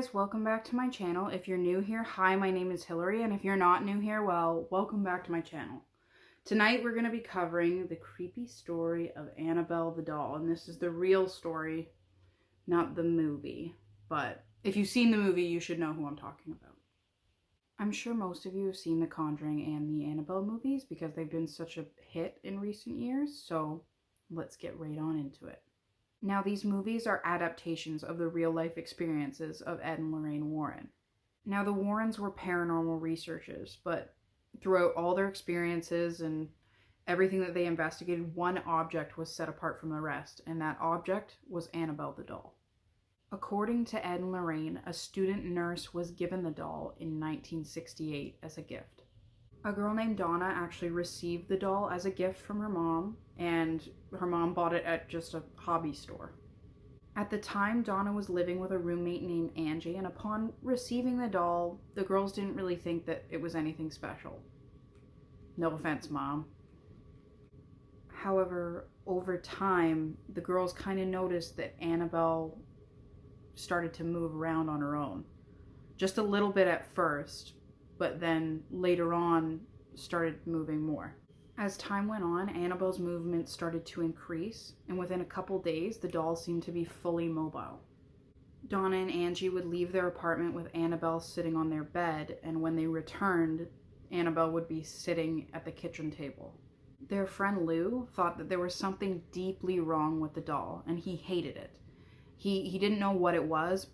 guys, welcome back to my channel. If you're new here, hi, my name is Hillary, and if you're not new here, well, welcome back to my channel. Tonight we're going to be covering the creepy story of Annabelle the Doll, and this is the real story, not the movie. But if you've seen the movie, you should know who I'm talking about. I'm sure most of you have seen The Conjuring and the Annabelle movies because they've been such a hit in recent years, so let's get right on into it. Now, these movies are adaptations of the real-life experiences of Ed and Lorraine Warren. Now, the Warrens were paranormal researchers, but throughout all their experiences and everything that they investigated, one object was set apart from the rest, and that object was Annabelle the Doll. According to Ed and Lorraine, a student nurse was given the doll in 1968 as a gift. A girl named Donna actually received the doll as a gift from her mom, and her mom bought it at just a hobby store. At the time, Donna was living with a roommate named Angie, and upon receiving the doll, the girls didn't really think that it was anything special. No offense, Mom. However, over time, the girls kind of noticed that Annabelle started to move around on her own. Just a little bit at first, but then later on started moving more. As time went on, Annabelle's movement started to increase, and within a couple days, the doll seemed to be fully mobile. Donna and Angie would leave their apartment with Annabelle sitting on their bed, and when they returned, Annabelle would be sitting at the kitchen table. Their friend Lou thought that there was something deeply wrong with the doll, and he hated it. He didn't know what it was,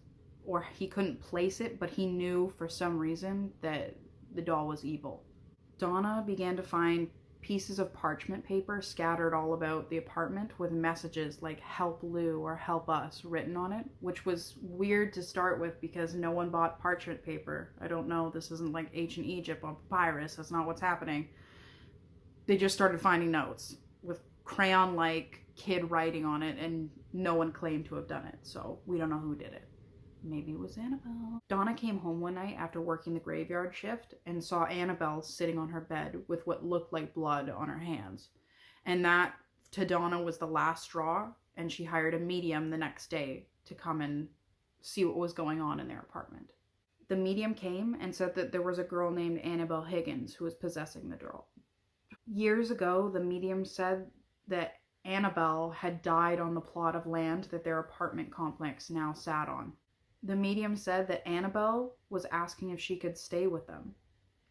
or he couldn't place it, but he knew for some reason that the doll was evil. Donna began to find pieces of parchment paper scattered all about the apartment with messages like "Help Lou" or "Help Us" written on it, which was weird to start with because no one bought parchment paper. I don't know, this isn't like ancient Egypt on papyrus, that's not what's happening. They just started finding notes with crayon-like kid writing on it, and no one claimed to have done it, so we don't know who did it. Maybe it was Annabelle. Donna came home one night after working the graveyard shift and saw Annabelle sitting on her bed with what looked like blood on her hands. And that, to Donna, was the last straw, and she hired a medium the next day to come and see what was going on in their apartment. The medium came and said that there was a girl named Annabelle Higgins who was possessing the doll. Years ago, the medium said that Annabelle had died on the plot of land that their apartment complex now sat on. The medium said that Annabelle was asking if she could stay with them.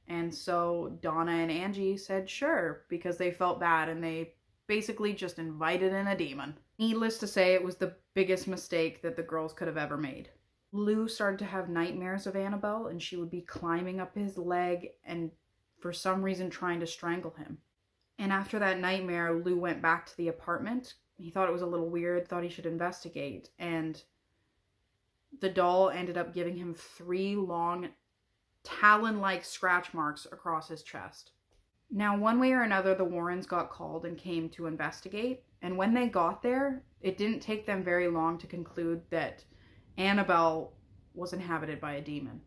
And so Donna and Angie said sure, because they felt bad and they basically just invited in a demon. Needless to say, it was the biggest mistake that the girls could have ever made. Lou started to have nightmares of Annabelle, and she would be climbing up his leg and for some reason trying to strangle him. And after that nightmare, Lou went back to the apartment. He thought it was a little weird, thought he should investigate, and the doll ended up giving him 3 long talon-like scratch marks across his chest. Now, one way or another, the Warrens got called and came to investigate. And when they got there, it didn't take them very long to conclude that Annabelle was inhabited by a demon.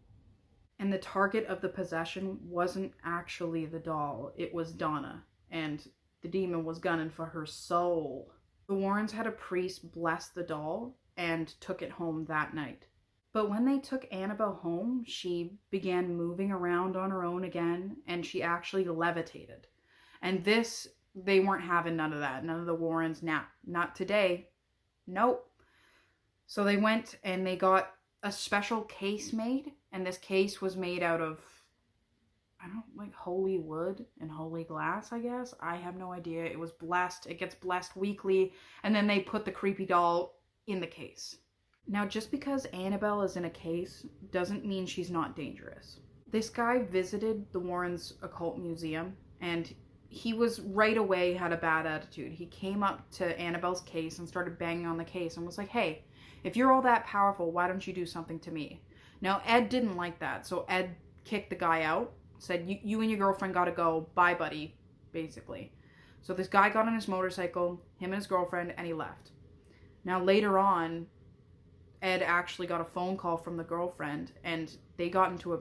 And the target of the possession wasn't actually the doll, it was Donna. And the demon was gunning for her soul. The Warrens had a priest bless the doll and took it home that night. But when they took Annabelle home, she began moving around on her own again, and she actually levitated. And this, they weren't having none of that. None of the Warrens, not today. Nope. So they went and they got a special case made, and this case was made out of, like holy wood and holy glass, I guess. I have no idea. It was blessed. It gets blessed weekly, and then they put the creepy doll in the case. Now, just because Annabelle is in a case doesn't mean she's not dangerous. This guy visited the Warrens Occult Museum, and he was right away had a bad attitude. He came up to Annabelle's case and started banging on the case and was like, hey, if you're all that powerful, why don't you do something to me? Now, Ed didn't like that, so Ed kicked the guy out, said, you and your girlfriend gotta go, bye buddy, basically. So this guy got on his motorcycle, him and his girlfriend, and he left. Now, later on, Ed actually got a phone call from the girlfriend, and they got into a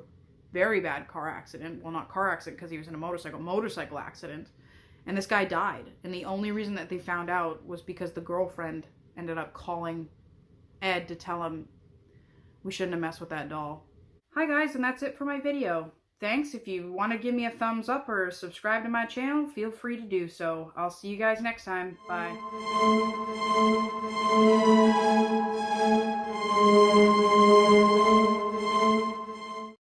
very bad car accident. Well, not car accident because he was in a motorcycle accident. And this guy died. And the only reason that they found out was because the girlfriend ended up calling Ed to tell him we shouldn't have messed with that doll. Hi guys, and that's it for my video. Thanks. If you want to give me a thumbs up or subscribe to my channel, feel free to do so. I'll see you guys next time. Bye.